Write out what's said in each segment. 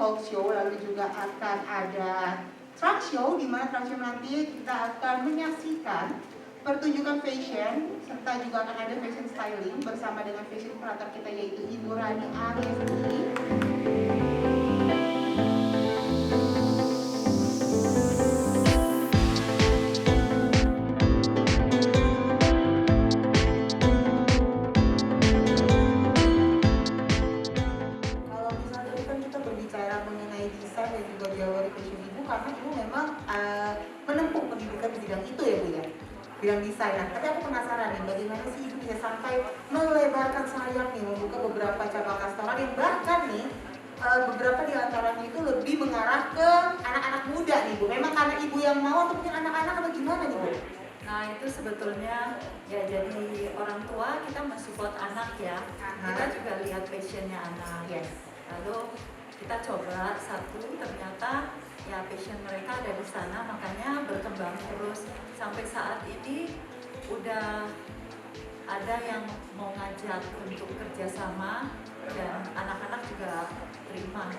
talk show, lalu juga akan ada trunk show, di mana trunk show nanti kita akan menyaksikan pertunjukan fashion, serta juga akan ada fashion styling bersama dengan fashion curator kita yaitu Ibu Rani Ariefti. Karena ibu memang menempuh pendidikan di bidang itu ya Bu ya, bidang desain. Nah, tapi aku penasaran nih, bagaimana sih ibu bisa sampai melebarkan sayap nih, membuka beberapa cabang restoran yang bahkan nih beberapa di antaranya itu lebih mengarah ke anak-anak muda nih Bu. Memang karena ibu yang mau atau mungkin anak-anak atau gimana nih Bu? Nah itu sebetulnya ya jadi orang tua kita mensupport anak ya. Kita juga lihat passionnya anak. Yes. Lalu kita coba satu, ternyata ya passion mereka ada di sana, makanya berkembang terus sampai saat ini udah ada yang mau ngajak untuk kerjasama dan anak-anak juga terima.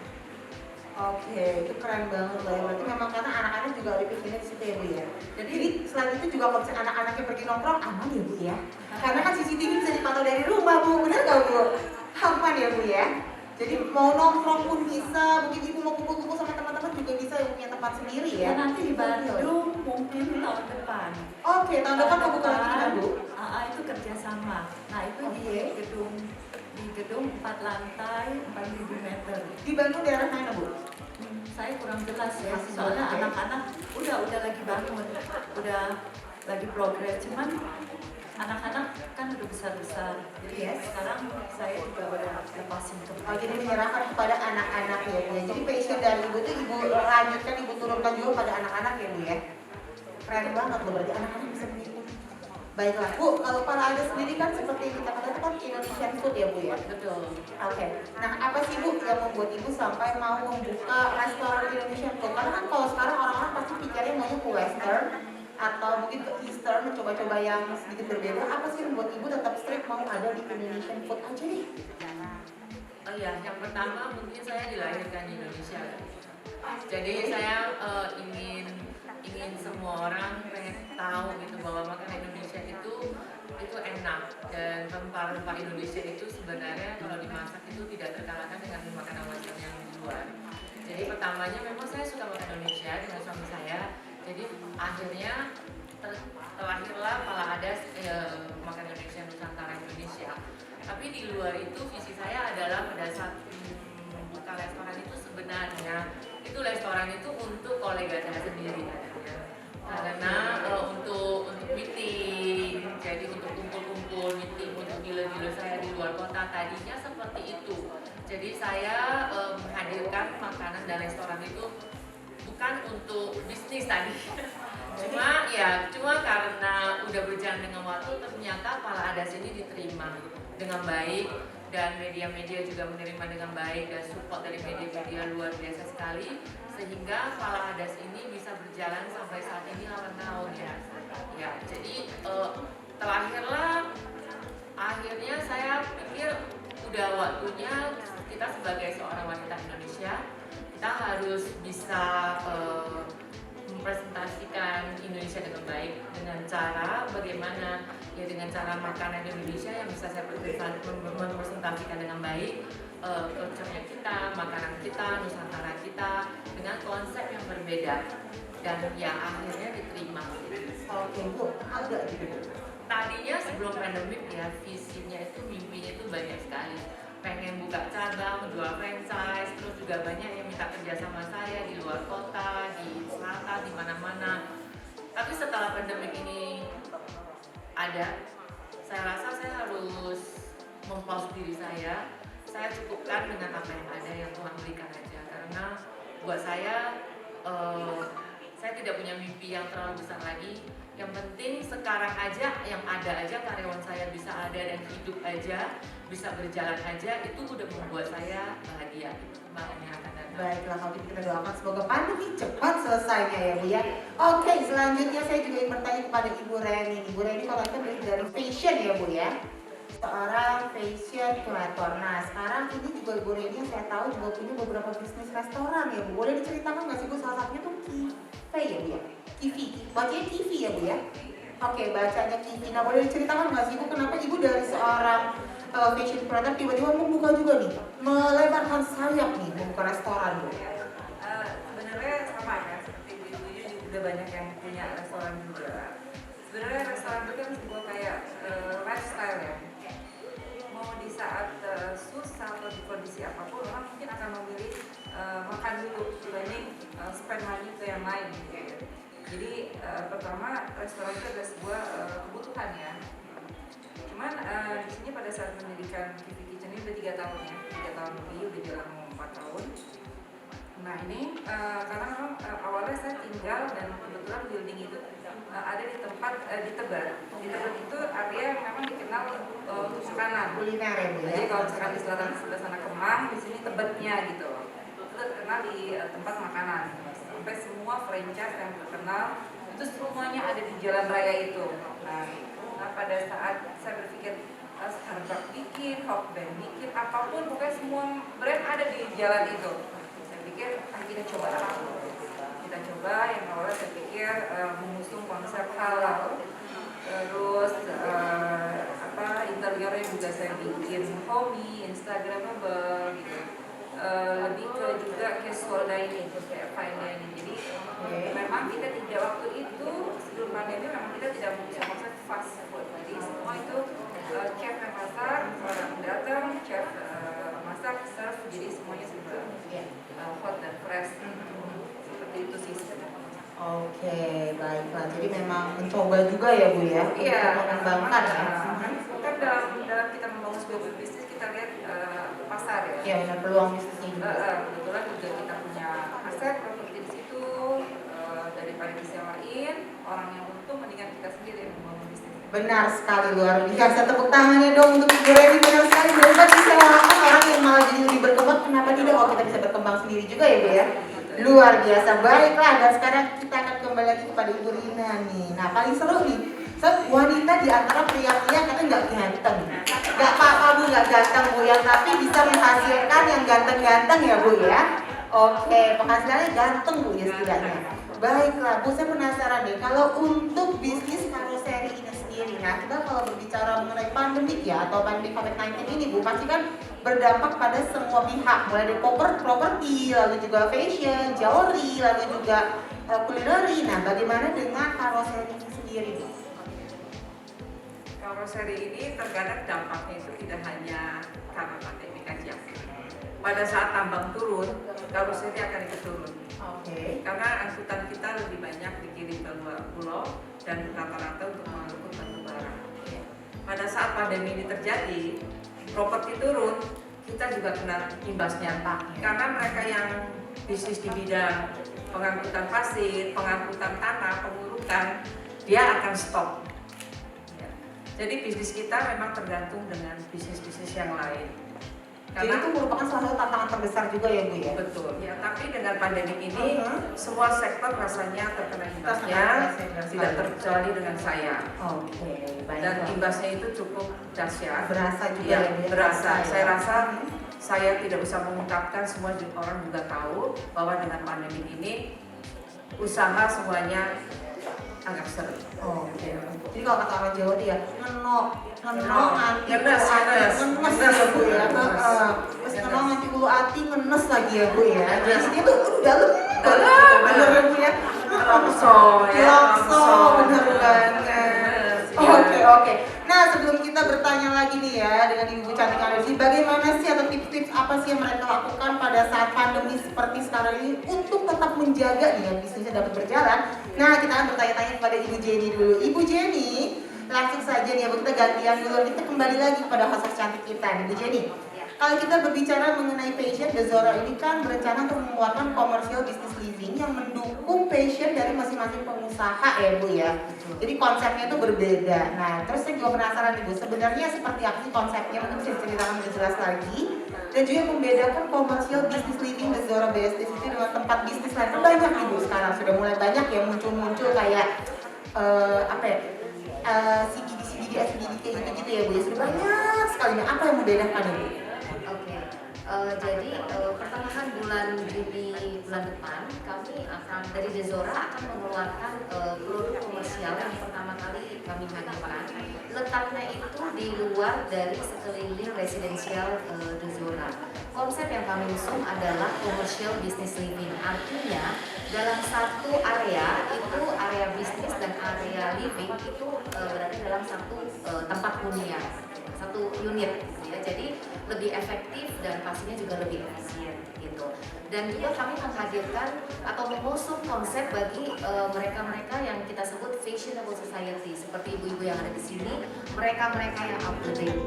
Oke, itu keren banget loh ya. Berarti memang karena anak-anak juga ada passionnya di situ ya Bu ya. Jadi selain itu juga kalau misalnya anak-anaknya pergi nongkrong aman ya Bu ya. Karena kan CCTV bisa dipantau dari rumah Bu, benar nggak Bu? Aman ya Bu ya. Jadi mau nongkrong pun bisa, mungkin ibu mau kumpul-kumpul sama teman-teman juga bisa yang punya tempat sendiri ya. Dan nanti di Bandung mungkin tahun depan. Oke, tahun depan mau buka lagi kan Bu? Itu kerjasama. Nah itu di gedung 4 lantai 4.000 meter. Di Bandung daerah mana Bu? Saya kurang jelas ya, soalnya anak-anak udah lagi bangun, udah lagi progres, cuman anak-anak kan udah besar-besar, jadi sekarang saya juga udah lepasin ke mereka. Jadi menyerahkan kepada anak-anak ya Bu ya. Jadi passion dari ibu itu ibu lanjutkan, ibu turunkan juga pada anak-anak ya Bu ya. Keren banget loh, berarti anak-anak bisa mengikuti. Baiklah Bu, kalau para ada sendiri kan seperti kita katakan itu kan Indonesian food ya Bu ya. Betul. Oke. Nah apa sih Bu yang membuat ibu sampai mau membuka restoran Indonesian food? Karena kan kalau sekarang orang-orang pasti pikirnya maunya ke western atau mungkin ke eastern, mencoba-coba yang sedikit berbeda. Apa sih yang membuat ibu tetap strict mau ada di Indonesian food aja nih? Oh iya, yang pertama mungkin saya dilahirkan di Indonesia. Jadi saya ingin semua orang pengen tahu gitu bahwa makanan Indonesia itu enak, dan rempah-rempah Indonesia itu sebenarnya kalau dimasak itu tidak terkalahkan dengan makanan western yang di luar. Jadi pertamanya memang saya suka makan Indonesia dengan suami saya. Jadi akhirnya terlahirlah Pala Adas makanan Indonesia Nusantara Indonesia. Tapi di luar itu visi saya adalah pada saat membuka restoran itu sebenarnya itu restoran itu untuk kolega saya sendiri karena untuk meeting, jadi untuk kumpul-kumpul meeting untuk dealer-dealer saya di luar kota tadinya seperti itu. Jadi saya menghadirkan makanan dan restoran itu bukan untuk bisnis tadi. Cuma karena udah berjalan dengan waktu ternyata Pala Adas ini diterima dengan baik dan media-media juga menerima dengan baik dan support dari media-media luar biasa sekali, sehingga Pala Adas ini bisa berjalan sampai saat ini 8 tahun ya. Jadi terlahirlah akhirnya saya pikir udah waktunya kita sebagai seorang wanita Indonesia kita harus bisa mempresentasikan Indonesia dengan baik dengan cara bagaimana ya, dengan cara makanan Indonesia yang bisa saya mempresentasikan dengan baik, culture-nya kita, makanan kita, Nusantara kita dengan konsep yang berbeda dan ya akhirnya diterima. Oke Bu, agak gitu. Tadinya sebelum pandemik ya visinya itu, mimpinya itu banyak sekali, pengen buka cabang, jual franchise, terus juga banyak yang minta kerja sama saya di luar kota, di selatan, di mana-mana. Tapi setelah pandemik ini ada, saya rasa saya harus mempause diri saya cukupkan dengan apa yang ada, yang Tuhan berikan aja. Karena buat saya tidak punya mimpi yang terlalu besar lagi. Yang penting sekarang aja, yang ada aja, karyawan saya bisa ada dan hidup aja, bisa berjalan aja, itu udah membuat saya bahagia. Makanya akan datang. Baiklah, kalau kita doakan semoga pandemi cepat selesainya ya Bu ya. Oke, selanjutnya saya juga ingin bertanya kepada Ibu Reni. Ibu Reni, kalau kita beli dari fashion ya Bu ya, seorang fashion curator. Nah sekarang ini juga Bu Reni yang saya tahu juga punya beberapa bisnis restoran ya Bu. Boleh diceritakan nggak sih Bu, salah satunya tuh Kivi ya Bu ya? Kivi, bacanya Kivi ya Bu ya? Oke, bacanya Kivi. Nah boleh diceritakan nggak sih Bu, kenapa Ibu dari seorang fashion curator tiba-tiba membuka juga nih, melebarkan sayap nih, membuka restoran Bu? Sebenarnya sama ya, seperti ibu-ibu juga banyak yang punya restoran juga. Sebenarnya restoran itu kan sebuah kayak lifestyle ya. Mau di saat susah atau di kondisi apapun, orang mungkin akan memilih makan dulu dibanding spend money ke yang lain gitu ya. Jadi pertama restoran itu adalah sebuah kebutuhan ya. Cuman di sini pada saat mendirikan Kivi Kitchen ini udah 3 tahun ya, 3 tahun lebih, udah jalan mau 4 tahun. Nah ini karena memang awalnya saya tinggal dan kebetulan building itu ada di tempat di Tebet. Di Tebet itu area yang memang dikenal untuk makanan. Kuliner ya Bu ya? Jadi kalau misalkan di selatan sebelah sana Kemang, di sini Tebetnya gitu. Itu terkenal di tempat makanan. Sampai semua franchise yang terkenal itu semuanya ada di jalan raya itu. Nah pada saat saya berpikir Starbucks bikin, Hokben bikin, apapun pokoknya semua brand ada di jalan itu. Saya pikir kita coba kita coba yang awalnya saya pikir mengusung konsep halal, terus interiornya juga saya bikin homey, instagramable gitu, lebih ke juga casual dining kayak fine dining. Jadi memang kita tidak waktu itu sebelum pandemi memang kita tidak mengusung konsep fast food. Jadi semua itu chef yang masak, orang datang, chef masak, serve, jadi semuanya serba hot dan fresh. Seperti itu sih sebenarnya. Oke, baiklah. Jadi memang mencoba juga ya Bu ya, Iya, untuk mengembangkan ya. Kan dalam kita membangun sebuah bisnis kita lihat pasar ya. Iya, benar, peluang bisnisnya juga. Kebetulan juga kita punya aset properti di situ, daripada disewain orang yang untung mendingan kita sendiri yang membangun bisnis. Benar sekali, luar biasa. Tepuk tangannya dong untuk Ibu Reni. Benar sekali, daripada disewakan orang yang malah jadi lebih berkembang, kenapa tidak kalau kita bisa berkembang sendiri juga ya Bu ya? Luar biasa. Baiklah, dan sekarang kita akan kembali lagi kepada Ibu Rina nih. Nah paling seru nih, wanita di antara pria-pria katanya nggak ganteng, nggak apa-apa Bu, nggak ganteng Bu ya, tapi bisa menghasilkan yang ganteng-ganteng ya Bu ya. Oke, penghasilannya ganteng Bu ya setidaknya. Baiklah Bu, saya penasaran nih, kalau untuk bisnis karoseri ini sendiri, nah kita kalau berbicara mengenai pandemik ya, atau pandemik COVID-19 ini Bu, pasti kan berdampak pada semua pihak, mulai dari properti, lalu juga fashion, jewelry, lalu juga culinary. Nah bagaimana dengan karoseri ini sendiri Bu? Karoseri ini terkadang dampaknya itu tidak hanya karena pandemi aja. Pada saat tambang turun, karoseri akan ikut turun. Oke. Karena angkutan kita lebih banyak dikirim ke luar pulau dan rata-rata untuk mengangkut batu bara. Pada saat pandemi ini terjadi, properti turun, kita juga kena imbasnya. Karena mereka yang bisnis di bidang pengangkutan pasir, pengangkutan tanah, pengurukan, dia akan stop. Jadi bisnis kita memang tergantung dengan bisnis-bisnis yang lain. Jadi itu merupakan salah satu tantangan terbesar juga ya Bu ya? Betul. Ya, tapi dengan pandemi ini semua sektor rasanya terkena imbasnya, tidak terkecuali dengan saya. Oke, baik. Dan imbasnya itu cukup dahsyat. Berasa juga Ya, ya Bu ya? berasa. Ya. Saya rasa saya tidak bisa mengungkapkan, semua orang juga tahu bahwa dengan pandemi ini usaha semuanya agak seru. Oke. Jadi kalau kata orang Jawa dia ngenok anti Ngenes, ngenes ya Bu ya. Terus ngenok anti ulu hati ngenes lagi ya Bu ya. Jadi dia tuh dalam bener ya Bu ya. Longso ya. Longso bener banget. Oke. Nah sebelum kita bertanya lagi nih ya dengan Ibu Cantik Anusi, bagaimana sih atau tips-tips apa sih yang mereka lakukan pada saat pandemi seperti sekarang ini untuk tetap menjaga nih ya bisnisnya dapat berjalan. Nah kita akan bertanya-tanya kepada Ibu Jenny dulu. Ibu Jenny, langsung saja nih ya Bu, kita gantian dulu, kita kembali lagi kepada host cantik kita nih Bu Jenny. Kalau kita berbicara mengenai passion, The Zora ini kan berencana untuk mengeluarkan komersial business living yang mendukung passion dari masing-masing pengusaha ya Bu ya. Jadi konsepnya itu berbeda. Nah terus saya juga penasaran nih Bu, sebenarnya seperti apa sih konsepnya? Mungkin bisa diceritakan lebih jelas lagi. Dan juga membedakan komersial business living The Zora BSD itu dengan tempat bisnis lain. Kan banyak nih Bu sekarang, sudah mulai banyak ya muncul-muncul kayak CBD SDG kayak gitu-gitu ya Bu ya. Sudah banyak sekali. Nah, apa yang membedakan Ibu? Oke, jadi pertengahan bulan Juni bulan depan kami akan dari Dezora akan mengeluarkan produk komersial yang pertama kali kami hadirkan. Letaknya itu di luar dari sekeliling residensial Dezora. Konsep yang kami usung adalah commercial business living. Artinya dalam satu area itu area bisnis dan area living itu berada dalam satu tempat hunian, satu unit gitu ya. Jadi lebih efektif dan pastinya juga lebih efisien gitu. Dan juga kami menghadirkan atau mengusung konsep bagi mereka-mereka yang kita sebut fashionable society seperti ibu-ibu yang ada di sini, mereka-mereka yang up to date.